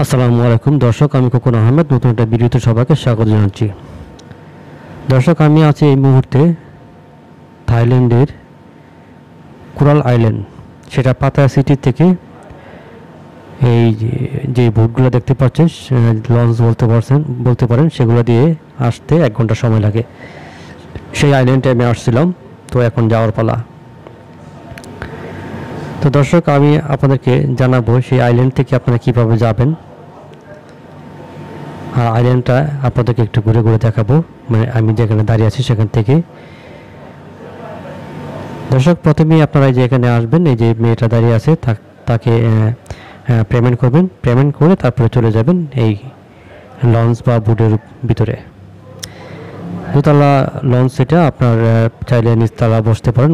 আসসালামু আলাইকুম দর্শক, আমি খোকন আহমেদ নতুন একটা ভিডিওতে সবাইকে স্বাগত জানাচ্ছি। দর্শক, আমি আছি এই মুহূর্তে থাইল্যান্ডের কোরাল আইল্যান্ড, সেটা পাতায়া সিটি থেকে এই যে বোটগুলো দেখতে পাচ্ছেন, লঞ্চ বলতে পারেন, সেগুলো দিয়ে আসতে 1 ঘন্টা সময় লাগে। সেই আইল্যান্ডে আমি আসছিলাম, তো এখন যাওয়ার পালা। তো দর্শক, আমি আপনাদেরকে জানাবো সেই আইল্যান্ড থেকে আপনারা কীভাবে যাবেন, আর আইল্যান্ডটা আপনাদেরকে একটু ঘুরে ঘুরে দেখাবো, মানে আমি যেখানে দাঁড়িয়ে আছি সেখান থেকে। দর্শক, প্রথমেই আপনারা যে এখানে আসবেন, এই যে মেয়েটা দাঁড়িয়ে আছে তাকে পেমেন্ট করবেন, পেমেন্ট করে তারপরে চলে যাবেন এই লঞ্চ বা বোটের ভিতরে। দোতলা লঞ্চ, সেটা আপনার চাইলে নিচতলা বসতে পারেন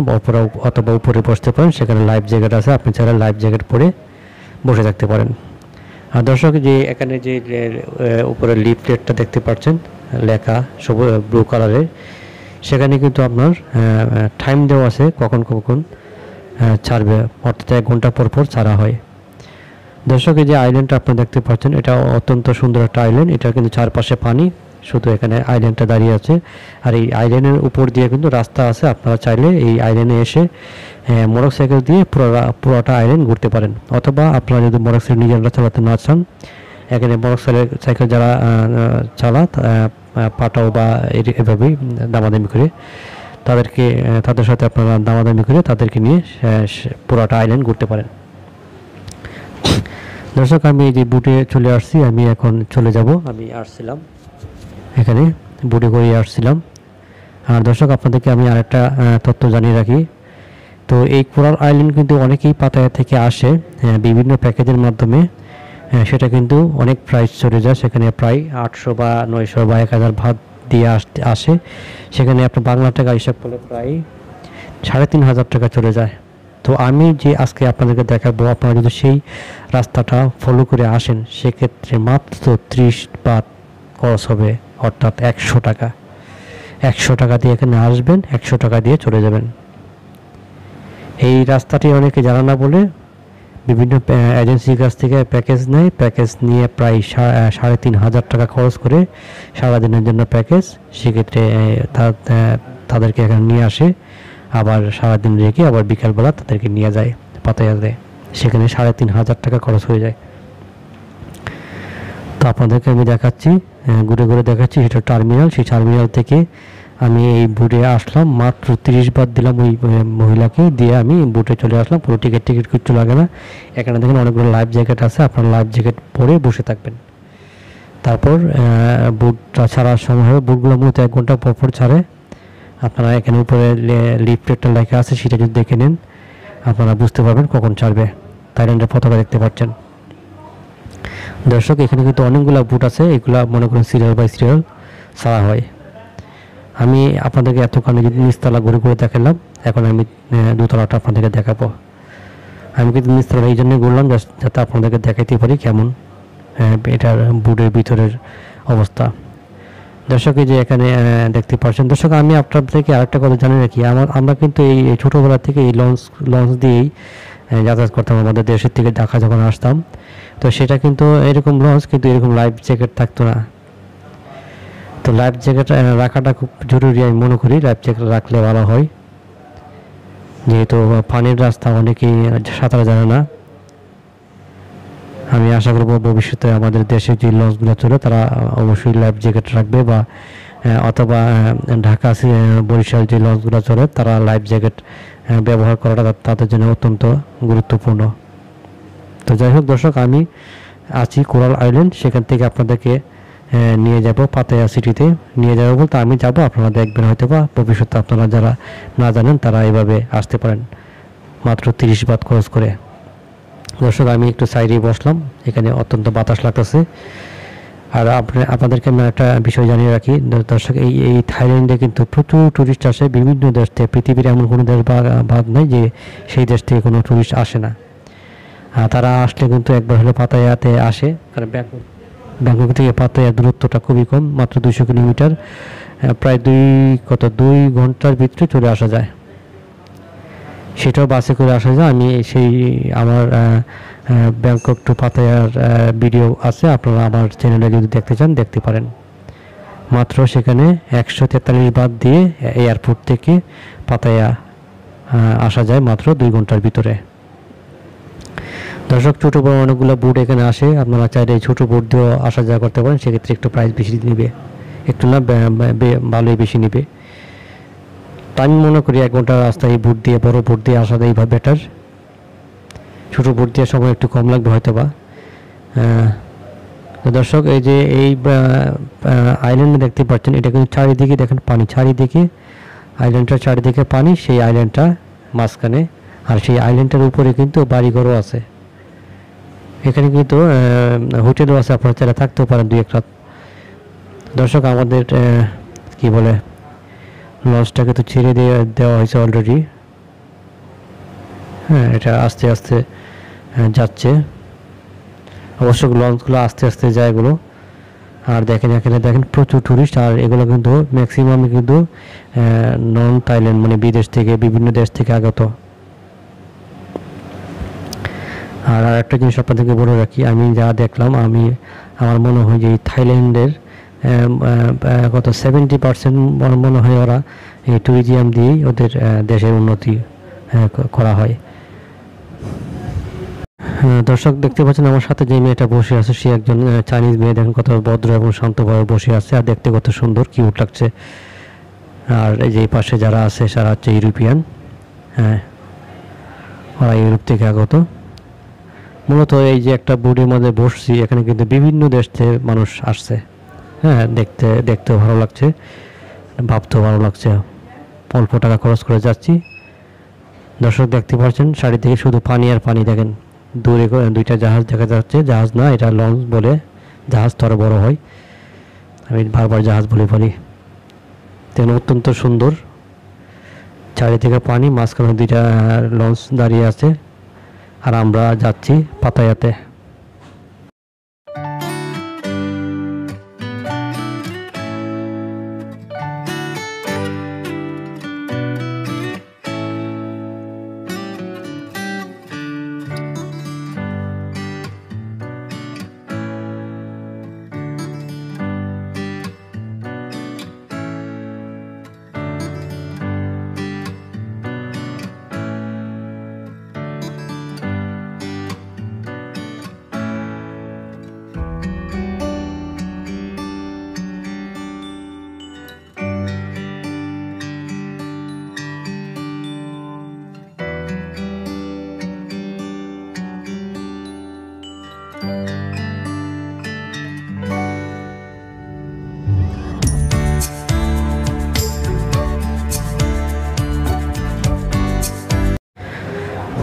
অথবা উপরে বসতে পারেন, সেখানে লাইফ জ্যাকেট আছে, আপনি চাইলে লাইফ জ্যাকেট পরে বসে থাকতে পারেন। আর দর্শক, যে এখানে যে উপরে লিফলেটটা দেখতে পাচ্ছেন লেখা সবুজ ব্লু কালারের, সেখানে কিন্তু আপনার টাইম দেওয়া আছে কখন কখন ছাড়বে, অর্থাৎ 1 ঘন্টা পর পর ছাড়া হয়। দর্শক, এই যে আইল্যান্ডটা আপনি দেখতে পাচ্ছেন, এটা অত্যন্ত সুন্দর একটা আইল্যান্ড। এটা কিন্তু চারপাশে পানি, শুধু এখানে আইল্যান্ডটা দাঁড়িয়ে আছে। আর এই আইল্যান্ডের উপর দিয়ে কিন্তু রাস্তা আছে, আপনারা চাইলে এই আইল্যান্ডে এসে মোটরসাইকেল দিয়ে পুরোটা আইল্যান্ড ঘুরতে পারেন, অথবা আপনারা যদি মোটরসাইকেল নিজেরা চালাতে না চান, এখানে মোটরসাইকেল যারা চালাত পাঠাও বা এভাবেই দামাদামি করে তাদের সাথে আপনারা দামাদামি করে তাদেরকে নিয়ে পুরোটা আইল্যান্ড ঘুরতে পারেন। দর্শক, আমি এই যে বুটে চলে আসছি, আমি এখন চলে যাব। আমি আসছিলাম এখানে বুটে করে আসছিলাম। আর দর্শক, আপনাদেরকে আমি আরেকটা তথ্য জানিয়ে রাখি। তো এই কোরাল আইল্যান্ড কিন্তু অনেকেই পাতায়া থেকে আসে বিভিন্ন প্যাকেজের মাধ্যমে, সেটা কিন্তু অনেক প্রাইস চলে যায়। সেখানে প্রায় 800 বা 900 বা 1000 ভাত দিয়ে আসে। সেখানে আপনার বাংলা টাকা হিসাব করলে প্রায় 3500 টাকা চলে যায়। তো আমি যে আজকে আপনাদেরকে দেখাবো, আপনারা যদি সেই রাস্তাটা ফলো করে আসেন, সেক্ষেত্রে মাত্র 30 বাত খরচ হবে, অর্থাৎ 100 টাকা। 100 টাকা দিয়ে এখানে আসবেন, 100 টাকা দিয়ে চলে যাবেন। এই রাস্তাটি অনেকে জানা না বলে বিভিন্ন এজেন্সির কাছ থেকে প্যাকেজ নেয়, প্যাকেজ নিয়ে প্রায় 3500 টাকা খরচ করে সারাদিনের জন্য প্যাকেজ। সেক্ষেত্রে তাদেরকে এখানে নিয়ে আসে, আবার সারাদিন রেখে আবার বিকালবেলা তাদেরকে নিয়ে যায় পাতায়াতে, সেখানে 3500 টাকা খরচ হয়ে যায়। তো আপনাদেরকে আমি দেখাচ্ছি, ঘুরে ঘুরে দেখাচ্ছি, সেটা টার্মিনাল। সেই টার্মিনাল থেকে আমি এই বুটে আসলাম, মাত্র 30 বাত দিলাম ওই মহিলাকে, দিয়ে আমি বুটে চলে আসলাম। পুরো টিকিট কিচ্ছু লাগে না। এখানে দেখেন অনেকগুলো লাইফ জ্যাকেট আছে, আপনার লাইফ জ্যাকেট পরে বসে থাকবেন। তারপর বুটটা ছাড়ার সময় হবে, বুটগুলো মূলত 1 ঘন্টা পর পর ছাড়ে। আপনারা এখানে উপরে লিফলেটটা লেখা আছে, সেটা যদি দেখে নেন আপনারা বুঝতে পারবেন কখন ছাড়বে। থাইল্যান্ডের পতাকা দেখতে পাচ্ছেন। দর্শক, এখানে কিন্তু অনেকগুলো বুট আছে, এগুলা মনে করেন সিরিয়াল বাই সিরিয়াল ছাড়া হয়। আমি আপনাদেরকে এতক্ষণে যদি নিচতলা ঘুরে ঘুরে দেখালাম, এখন আমি দোতলাটা আপনাদেরকে দেখাবো। আমি কিন্তু নিচতলা এই জন্যই ঘুরলাম যাতে আপনাদেরকে দেখাইতে পারি কেমন এটার বুটের ভিতরের অবস্থা। দর্শক, এই যে এখানে দেখতে পাচ্ছেন। দর্শক, আমি আপনাদেরকে আরেকটা কথা জানিয়ে রাখি, আমরা কিন্তু এই ছোটোবেলা থেকে এই লঞ্চ দিয়েই যাতায়াত করতাম আমাদের দেশের থেকে ঢাকা যখন আসতাম। তো সেটা কিন্তু এরকম লঞ্চ, কিন্তু এরকম লাইফ জ্যাকেট থাকতো না। তো লাইফ জ্যাকেট রাখাটা খুব জরুরি, আমি মনে করি লাইফ জ্যাকেট রাখলে ভালো হয়, যেহেতু পানির রাস্তা অনেকেই সাঁতার জানে না। আমি আশা করব ভবিষ্যতে আমাদের দেশে যে লঞ্চগুলো চলে তারা অবশ্যই লাইফ জ্যাকেট রাখবে, বা অথবা ঢাকা বরিশাল যে লঞ্চগুলো চলে তারা লাইফ জ্যাকেট ব্যবহার করাটা তাদের জন্য অত্যন্ত গুরুত্বপূর্ণ। তো যাই হোক দর্শক, আমি আছি কোরাল আইল্যান্ড, সেখান থেকে আপনাদেরকে নিয়ে যাব পাতায়া সিটিতে। নিয়ে যাবো বলতে আমি যাব, আপনারা দেখবেন হয়তো, বা ভবিষ্যতে আপনারা যারা না জানেন তারা এইভাবে আসতে পারেন মাত্র 30 বাত খরচ করে। দর্শক, আমি একটু সাইডে বসলাম, এখানে অত্যন্ত বাতাস লাগতেছে। আর আপনাদেরকে আমি একটা বিষয় জানিয়ে রাখি দর্শক, এই থাইল্যান্ডে কিন্তু প্রচুর টুরিস্ট আসে বিভিন্ন দেশ থেকে। পৃথিবীর এমন কোনো দেশ বাদ নাই যে সেই দেশ থেকে কোনো টুরিস্ট আসে না। তারা আসলে কিন্তু একবার হলে পাতায়াতে আসে, কারণ ব্যাংকক থেকে পাতায়ার দূরত্বটা খুবই কম, মাত্র 200 কিলোমিটার, প্রায় 2 ঘন্টার ভিতরে চলে আসা যায়। সেটাও বাসে করে আসা যায়। আমি আমার ব্যাংকক টু পাতায়ার ভিডিও আছে, আপনারা আমার চ্যানেলে যদি দেখতে চান দেখতে পারেন। মাত্র সেখানে 143 বাদ দিয়ে এয়ারপোর্ট থেকে পাতায়া আসা যায় মাত্র 2 ঘন্টার ভিতরে। দর্শক, ছোটো বড় অনেকগুলো বোট এখানে আসে, আপনারা চাইলে ছোটো বোট দিয়েও আসা যাওয়া করতে পারেন, সেক্ষেত্রে একটু প্রাইস বেশি নেবে, একটু না ভালোই বেশি নেবে। তো আমি মনে করি 1 ঘন্টার রাস্তা এই বোট দিয়ে, বড় বোট দিয়ে আসাটাই বেটার। ছোটো বোট দিয়ে সময় একটু কম লাগবে হয়তো বা। দর্শক, এই যে এই আইল্যান্ডে দেখতে পাচ্ছেন, এটা কিন্তু চারিদিকে দেখেন পানি, চারিদিকে আইল্যান্ডটার চারিদিকে পানি, সেই আইল্যান্ডটা মাঝখানে, আর সেই আইল্যান্ডটার উপরে কিন্তু বাড়িঘরও আছে। এখানে কিন্তু হোটেলও আছে, আপনারা চাইলে থাকতেও পারেন 2-1 রাত। দর্শক, আমাদের কি বলে লঞ্চটাকে তো ছেড়ে দেওয়া হয়েছে অলরেডি। হ্যাঁ, এটা আস্তে আস্তে যাচ্ছে। অবশ্য লঞ্চগুলো আস্তে আস্তে যায় এগুলো। আর দেখেন এখানে দেখেন প্রচুর টুরিস্ট, আর এগুলো কিন্তু ম্যাক্সিমাম কিন্তু নন থাইল্যান্ড, মানে বিদেশ থেকে, বিভিন্ন দেশ থেকে আগত। আর একটা জিনিস আপনাদেরকে বলে রাখি, আমি যা দেখলাম, আমার মনে হয় যে থাইল্যান্ডের কত 70% মনে হয় ওরা এই ট্যুরিজম দিয়েই ওদের দেশের উন্নতি করা হয়। দর্শক, দেখতে পাচ্ছেন আমার সাথে যে মেয়েটা বসে আছে, সে একজন চাইনিজ মেয়ে। দেখেন কত ভদ্র এবং শান্তভাবে বসে আছে, আর দেখতে কত সুন্দর, কিউট লাগছে। আর এই যে পাশে যারা আছে সারা হচ্ছে ইউরোপিয়ান। হ্যাঁ, ওরা ইউরোপ থেকে আগত। মূলত এই যে একটা বোর্ডের মধ্যে বসছি, এখানে কিন্তু বিভিন্ন দেশ থেকে মানুষ আসছে। হ্যাঁ, দেখতেও ভালো লাগছে, ভাবতেও ভালো লাগছে। অল্প টাকা খরচ করে যাচ্ছি। দর্শক, দেখতে পাচ্ছেন চারিদিকে শুধু পানি আর পানি। দেখেন দূরে 2টা জাহাজ দেখা যাচ্ছে, জাহাজ না, এটা লঞ্চ বলে, জাহাজ তো আরও বড় হয়, আমি বারবার জাহাজ বলে বলি। দেখেন অত্যন্ত সুন্দর, চারিদিকে পানি, মাঝখানে 2টা লঞ্চ দাঁড়িয়ে আছে, আর আমরা যাচ্ছি পাতায়াতে।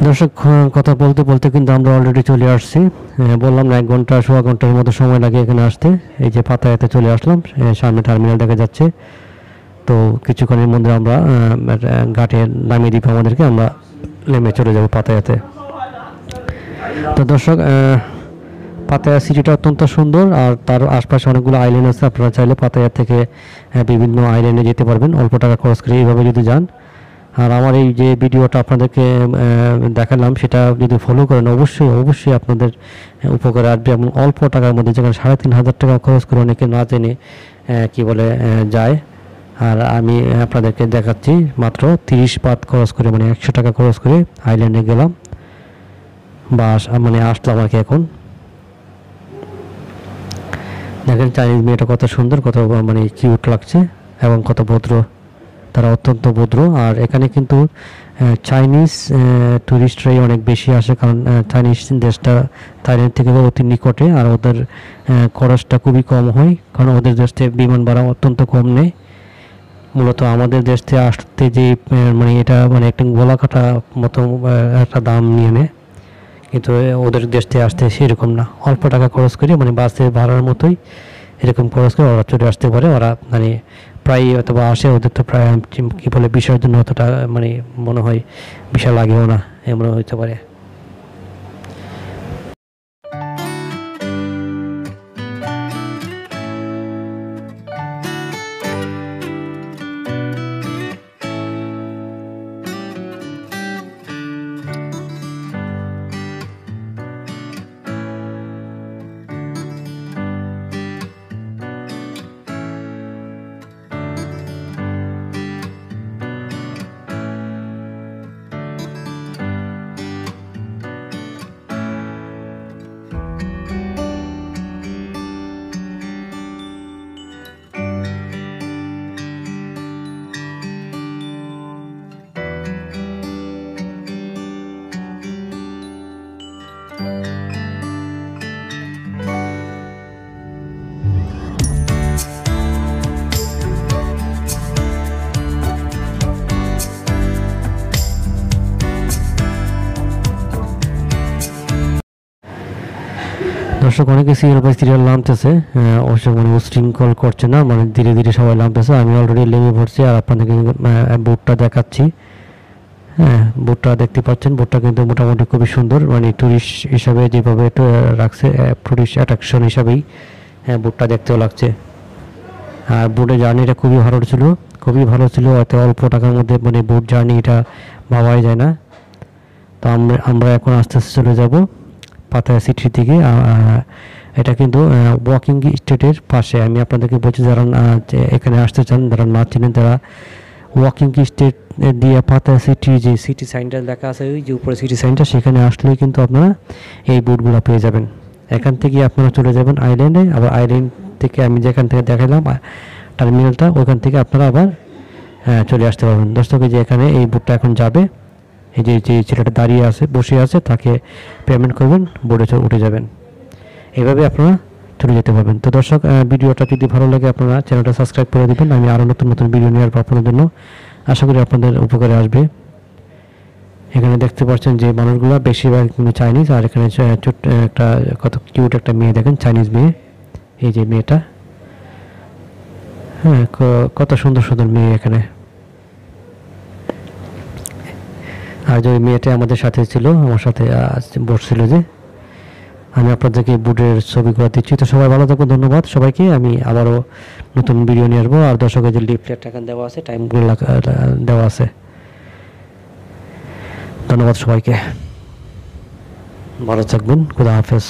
দর্শক, কথা বলতে বলতে কিন্তু আমরা অলরেডি চলে আসছি। বললাম না 1 ঘন্টা সোয়া ঘন্টার মতো সময় লাগে এখানে আসতে। এই যে পাতায়াতে চলে আসলাম, সামনে টার্মিনাল দেখা যাচ্ছে। তো কিছুক্ষণের মধ্যে আমরা ঘাটে নামিয়ে দিব আমাদেরকে, আমরা নেমে চলে যাব পাতায়াতে। তো দর্শক, পাতায়া সিটিটা অত্যন্ত সুন্দর, আর তার আশপাশে অনেকগুলো আইল্যান্ড আছে। আপনারা চাইলে পাতায়া থেকে বিভিন্ন আইল্যান্ডে যেতে পারবেন অল্প টাকা খরচ করে, এইভাবে যদি যান। আর আমার এই যে ভিডিওটা আপনাদেরকে দেখালাম, সেটা যদি ফলো করেন অবশ্যই আপনাদের উপকারে আসবে, এবং অল্প টাকার মধ্যে, যেখানে 3,500 টাকা খরচ করে অনেকে না জেনে কি বলে যায়। আর আমি আপনাদেরকে দেখাচ্ছি মাত্র 30 বাত খরচ করে, মানে 100 টাকা খরচ করে আইল্যান্ডে গেলাম, বা মানে আসলাম আর কি। এখন দেখেন চাইনিজ মেয়েটা কত সুন্দর, কত মানে কিউট লাগছে, এবং কত ভদ্র, তারা অত্যন্ত ভদ্র। আর এখানে কিন্তু চাইনিজ টুরিস্টরাই অনেক বেশি আসে, কারণ চাইনিজ দেশটা থাইল্যান্ড থেকে অতি নিকটে, আর ওদের খরচটা খুবই কম হয়, কারণ ওদের দেশ থেকে বিমান ভাড়া অত্যন্ত কম নেয়। মূলত আমাদের দেশ থেকে আসতে যে মানে এটা মানে একটা গলা কাটা মতো একটা দাম নিয়ে নেয়, কিন্তু ওদের দেশ থেকে আসতে সেরকম না, অল্প টাকা খরচ করে, মানে বাসে ভাড়ার মতোই এরকম খরচ করে ওরা চলে আসতে পারে। ওরা মানে প্রায় অথবা আসে, ওদের তো প্রায় কী বলে বিষয়ের জন্য অতটা মানে মনে হয় বিশাল লাগেও না, এমন হতে পারে। দর্শক অনেকে সিরিয়াল বাই সিরিয়াল নামতেছে, অবশ্য মানে উশৃঙ্খল করছে না, মানে ধীরে ধীরে সবাই নামতেছে। আমি অলরেডি লেগে পড়ছি আর আপনাদেরকে বোটটা দেখাচ্ছি। হ্যাঁ, বোটটা দেখতে পাচ্ছেন, বোটটা কিন্তু মোটামুটি খুবই সুন্দর, মানে ট্যুরিস্ট হিসাবে যেভাবে রাখছে, ট্যুরিস্ট অ্যাট্রাকশন হিসাবেই হ্যাঁ বোটটা দেখতেও লাগছে। আর বোটের জার্নিটা খুবই ভালো ছিল, এত অল্প টাকার মধ্যে মানে বোট জার্নি এটা ভাবাই যায় না। তো আমরা এখন আস্তে আস্তে চলে যাব পাতায়া সিটির দিকে। এটা কিন্তু ওয়াকিং স্ট্রিটের পাশে। আমি আপনাদেরকে বলছি যারা এখানে আসতে চান, যারা না চিনেন, তারা ওয়াকিং স্ট্রিট দিয়ে পাতায়া সিটি যে সিটি সাইনটা লেখা আছে, ওই যে উপরে সিটি সাইনটা, সেখানে আসলেই কিন্তু আপনারা এই বোটগুলো পেয়ে যাবেন। এখান থেকে আপনারা চলে যাবেন আইল্যান্ডে, আবার আইল্যান্ড থেকে আমি যেখান থেকে দেখালাম টার্মিনালটা, ওখান থেকে আপনারা আবার চলে আসতে পারবেন। দর্শক যে এখানে এই বোটটা এখন যাবে, এই যে যে ছেলেটা দাঁড়িয়ে আছে বসে আছে তাকে পেমেন্ট করবেন, বোর্ডে উঠে যাবেন। এইভাবে আপনারা চলে যেতে পারবেন। তো দর্শক ভিডিওটা যদি ভালো লাগে আপনারা চ্যানেলটা সাবস্ক্রাইব করে দেবেন। আমি আরও নতুন নতুন ভিডিও নিয়ে আসবো আপনাদের জন্য, আশা করি আপনাদের উপকারে আসবে। এখানে দেখতে পাচ্ছেন যে মানুষগুলো বেশিরভাগ চাইনিজ, আর এখানে ছোট্ট একটা কত কিউট একটা মেয়ে দেখেন, চাইনিজ মেয়ে, এই যে মেয়েটা, হ্যাঁ কত সুন্দর সুন্দর মেয়ে এখানে। আর যে মেয়েটা আমাদের সাথে ছিল, আমার সাথে বসছিল, যে আমি আপনাদেরকে বুটের ছবিগুলো দিচ্ছি। তো সবাই ভালো থাকুন, ধন্যবাদ সবাইকে। আমি আবারও নতুন ভিডিও নিয়ে আসবো। আর দর্শকের যে লিফলেট এখানে দেওয়া আছে, টাইমগুলো দেওয়া আছে। ধন্যবাদ সবাইকে, ভালো থাকবেন, খুদা হাফেজ।